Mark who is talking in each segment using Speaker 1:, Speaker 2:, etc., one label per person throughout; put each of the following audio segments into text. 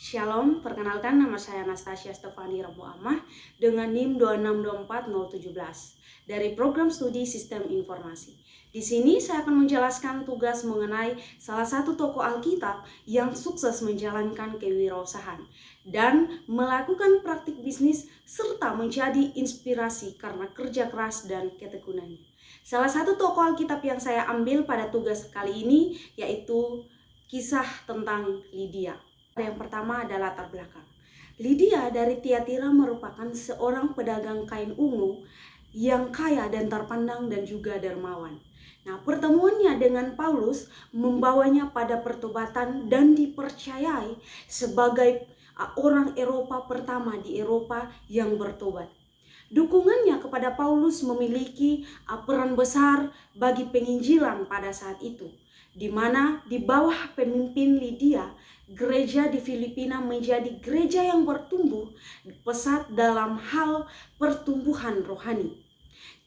Speaker 1: Shalom, perkenalkan nama saya Anastasia Stefani Rabu Amah dengan NIM 2624017 dari program studi Sistem Informasi. Di sini saya akan menjelaskan tugas mengenai salah satu tokoh Alkitab yang sukses menjalankan kewirausahaan dan melakukan praktik bisnis serta menjadi inspirasi karena kerja keras dan ketekunannya. Salah satu tokoh Alkitab yang saya ambil pada tugas kali ini yaitu kisah tentang Lydia. Yang pertama adalah latar belakang. Lydia dari Tiatira merupakan seorang pedagang kain ungu yang kaya dan terpandang dan juga dermawan. Nah, pertemuannya dengan Paulus membawanya pada pertobatan dan dipercayai sebagai orang Eropa pertama di Eropa yang bertobat. Dukungannya kepada Paulus memiliki peran besar bagi penginjilan pada saat itu, di mana di bawah pemimpin Lydia, gereja di Filipina menjadi gereja yang bertumbuh pesat dalam hal pertumbuhan rohani.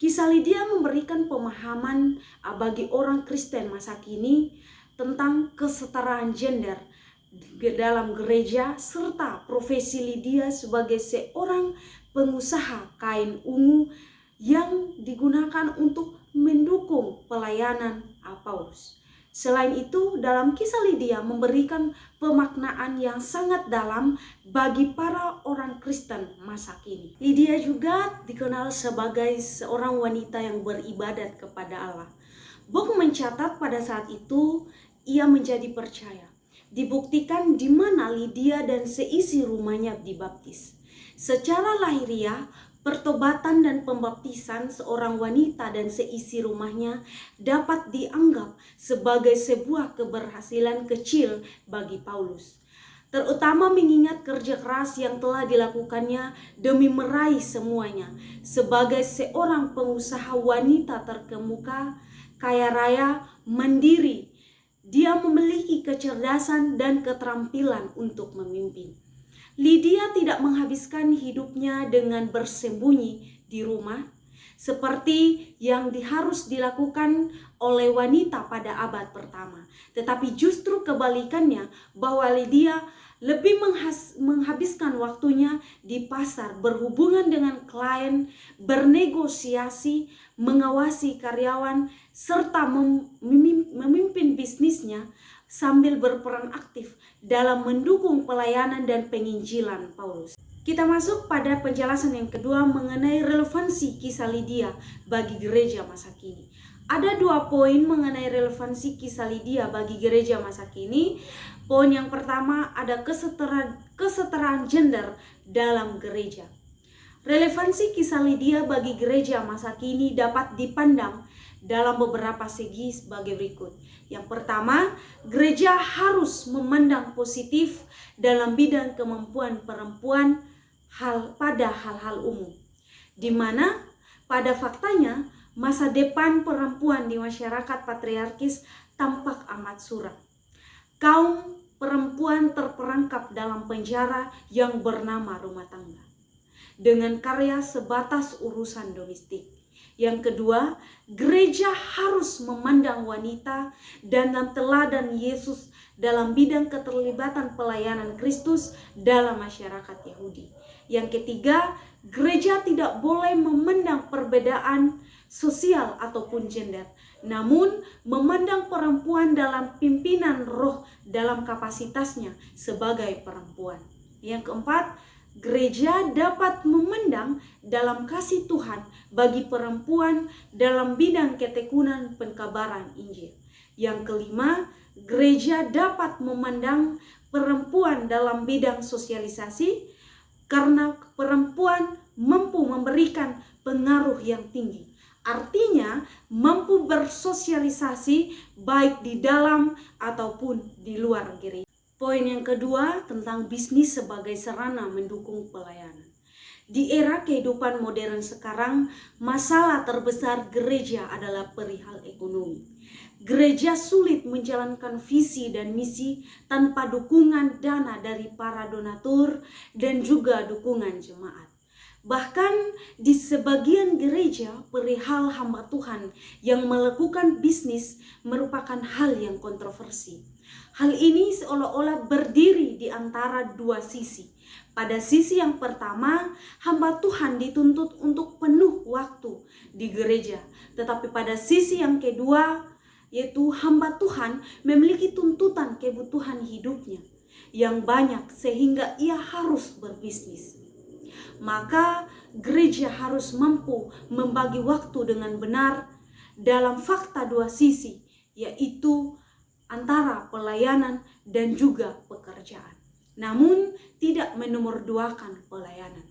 Speaker 1: Kisah Lydia memberikan pemahaman bagi orang Kristen masa kini tentang kesetaraan gender dalam gereja serta profesi Lydia sebagai seorang pengusaha kain ungu yang digunakan untuk mendukung pelayanan Paulus. Selain itu, dalam kisah Lydia memberikan pemaknaan yang sangat dalam bagi para orang Kristen masa kini. Lydia juga dikenal sebagai seorang wanita yang beribadat kepada Allah. Book mencatat pada saat itu ia menjadi percaya. Dibuktikan di mana Lydia dan seisi rumahnya dibaptis. Secara lahiriah, pertobatan dan pembaptisan seorang wanita dan seisi rumahnya dapat dianggap sebagai sebuah keberhasilan kecil bagi Paulus. Terutama mengingat kerja keras yang telah dilakukannya demi meraih semuanya. Sebagai seorang pengusaha wanita terkemuka, kaya raya, mandiri, dia memiliki kecerdasan dan keterampilan untuk memimpin. Lydia tidak menghabiskan hidupnya dengan bersembunyi di rumah seperti yang harus dilakukan oleh wanita pada abad pertama. Tetapi justru kebalikannya, bahwa Lydia lebih menghabiskan waktunya di pasar, berhubungan dengan klien, bernegosiasi, mengawasi karyawan, serta memimpin bisnisnya sambil berperan aktif dalam mendukung pelayanan dan penginjilan Paulus. Kita masuk pada penjelasan yang kedua mengenai relevansi kisah Lydia bagi gereja masa kini. Ada 2 poin mengenai relevansi kisah Lydia bagi gereja masa kini. Poin yang pertama ada kesetaraan gender dalam gereja. Relevansi kisah Lydia bagi gereja masa kini dapat dipandang dalam beberapa segi sebagai berikut. Yang pertama, gereja harus memandang positif dalam bidang kemampuan perempuan pada hal-hal umum, di mana pada faktanya masa depan perempuan di masyarakat patriarkis tampak amat suram. Kaum perempuan terperangkap dalam penjara yang bernama rumah tangga dengan karya sebatas urusan domestik. Yang kedua, gereja harus memandang wanita dalam teladan Yesus dalam bidang keterlibatan pelayanan Kristus dalam masyarakat Yahudi. Yang ketiga, gereja tidak boleh memandang perbedaan sosial ataupun gender, namun memandang perempuan dalam pimpinan roh dalam kapasitasnya sebagai perempuan. Yang keempat, gereja dapat memandang dalam kasih Tuhan bagi perempuan dalam bidang ketekunan pengkabaran Injil. Yang kelima, gereja dapat memandang perempuan dalam bidang sosialisasi karena perempuan mampu memberikan pengaruh yang tinggi. Artinya mampu bersosialisasi baik di dalam ataupun di luar gereja. Poin yang kedua tentang bisnis sebagai sarana mendukung pelayanan. Di era kehidupan modern sekarang, masalah terbesar gereja adalah perihal ekonomi. Gereja sulit menjalankan visi dan misi tanpa dukungan dana dari para donatur dan juga dukungan jemaat. Bahkan di sebagian gereja, perihal hamba Tuhan yang melakukan bisnis merupakan hal yang kontroversi. Hal ini seolah-olah berdiri di antara dua sisi. Pada sisi yang pertama, hamba Tuhan dituntut untuk penuh waktu di gereja. Tetapi pada sisi yang kedua, yaitu hamba Tuhan memiliki tuntutan kebutuhan hidupnya yang banyak sehingga ia harus berbisnis. Maka gereja harus mampu membagi waktu dengan benar dalam fakta dua sisi, yaitu antara pelayanan dan juga pekerjaan. Namun tidak menomorduakan pelayanan.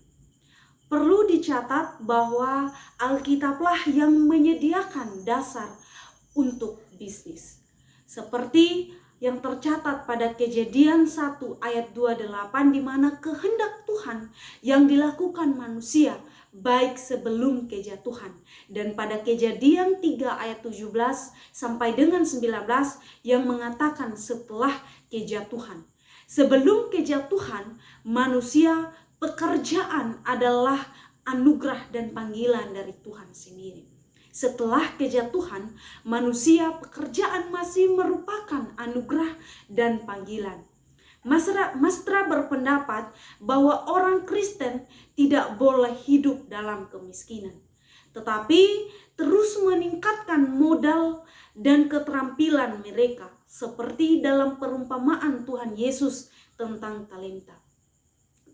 Speaker 1: Perlu dicatat bahwa Alkitablah yang menyediakan dasar untuk bisnis. Seperti yang tercatat pada Kejadian 1 ayat 28, di mana kehendak Tuhan yang dilakukan manusia baik sebelum kejatuhan. Dan pada Kejadian 3 ayat 17 sampai dengan 19 yang mengatakan setelah kejatuhan. Sebelum kejatuhan manusia, pekerjaan adalah anugerah dan panggilan dari Tuhan sendiri. Setelah kejatuhan, manusia, pekerjaan masih merupakan anugerah dan panggilan. Mastra berpendapat bahwa orang Kristen tidak boleh hidup dalam kemiskinan, tetapi terus meningkatkan modal dan keterampilan mereka, seperti dalam perumpamaan Tuhan Yesus tentang talenta.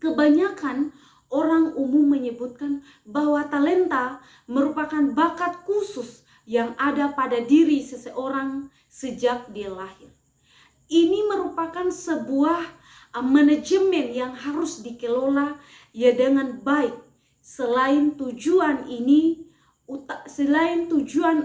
Speaker 1: Kebanyakan orang umum menyebutkan bahwa talenta merupakan bakat khusus yang ada pada diri seseorang sejak dia lahir. Ini merupakan sebuah manajemen yang harus dikelola ya dengan baik. Selain tujuan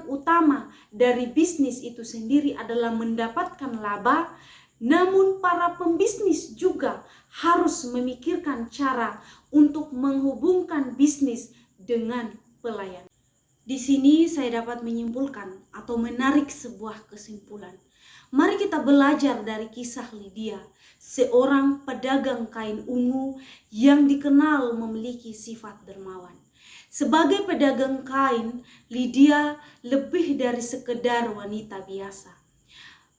Speaker 1: utama dari bisnis itu sendiri adalah mendapatkan laba, namun para pembisnis juga harus memikirkan cara untuk menghubungkan bisnis dengan pelayanan. Di sini saya dapat menyimpulkan atau menarik sebuah kesimpulan. Mari kita belajar dari kisah Lydia, seorang pedagang kain ungu yang dikenal memiliki sifat dermawan. Sebagai pedagang kain, Lydia lebih dari sekedar wanita biasa.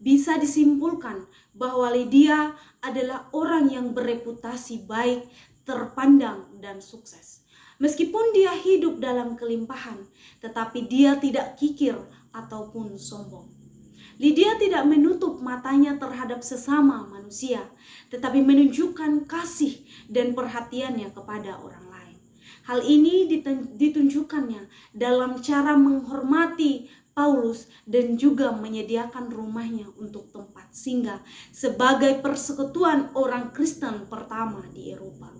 Speaker 1: Bisa disimpulkan bahwa Lydia adalah orang yang bereputasi baik, terpandang, dan sukses. Meskipun dia hidup dalam kelimpahan, tetapi dia tidak kikir ataupun sombong. Lydia tidak menutup matanya terhadap sesama manusia, tetapi menunjukkan kasih dan perhatiannya kepada orang lain. Hal ini ditunjukkannya dalam cara menghormati Paulus dan juga menyediakan rumahnya untuk tempat singgah sebagai persekutuan orang Kristen pertama di Eropa.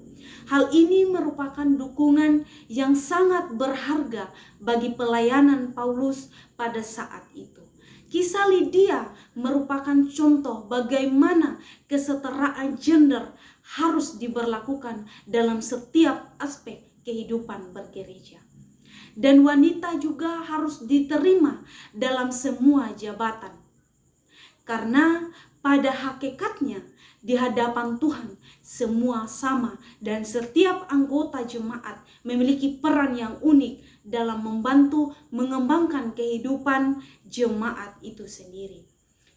Speaker 1: Hal ini merupakan dukungan yang sangat berharga bagi pelayanan Paulus pada saat itu. Kisah Lydia merupakan contoh bagaimana kesetaraan gender harus diberlakukan dalam setiap aspek kehidupan bergereja. Dan wanita juga harus diterima dalam semua jabatan. Karena pada hakikatnya di hadapan Tuhan semua sama dan setiap anggota jemaat memiliki peran yang unik dalam membantu mengembangkan kehidupan jemaat itu sendiri.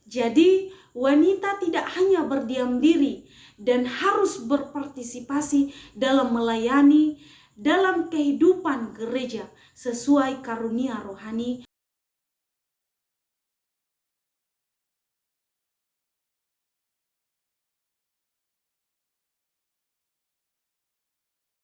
Speaker 1: Jadi wanita tidak hanya berdiam diri dan harus berpartisipasi dalam melayani dalam kehidupan gereja sesuai karunia rohani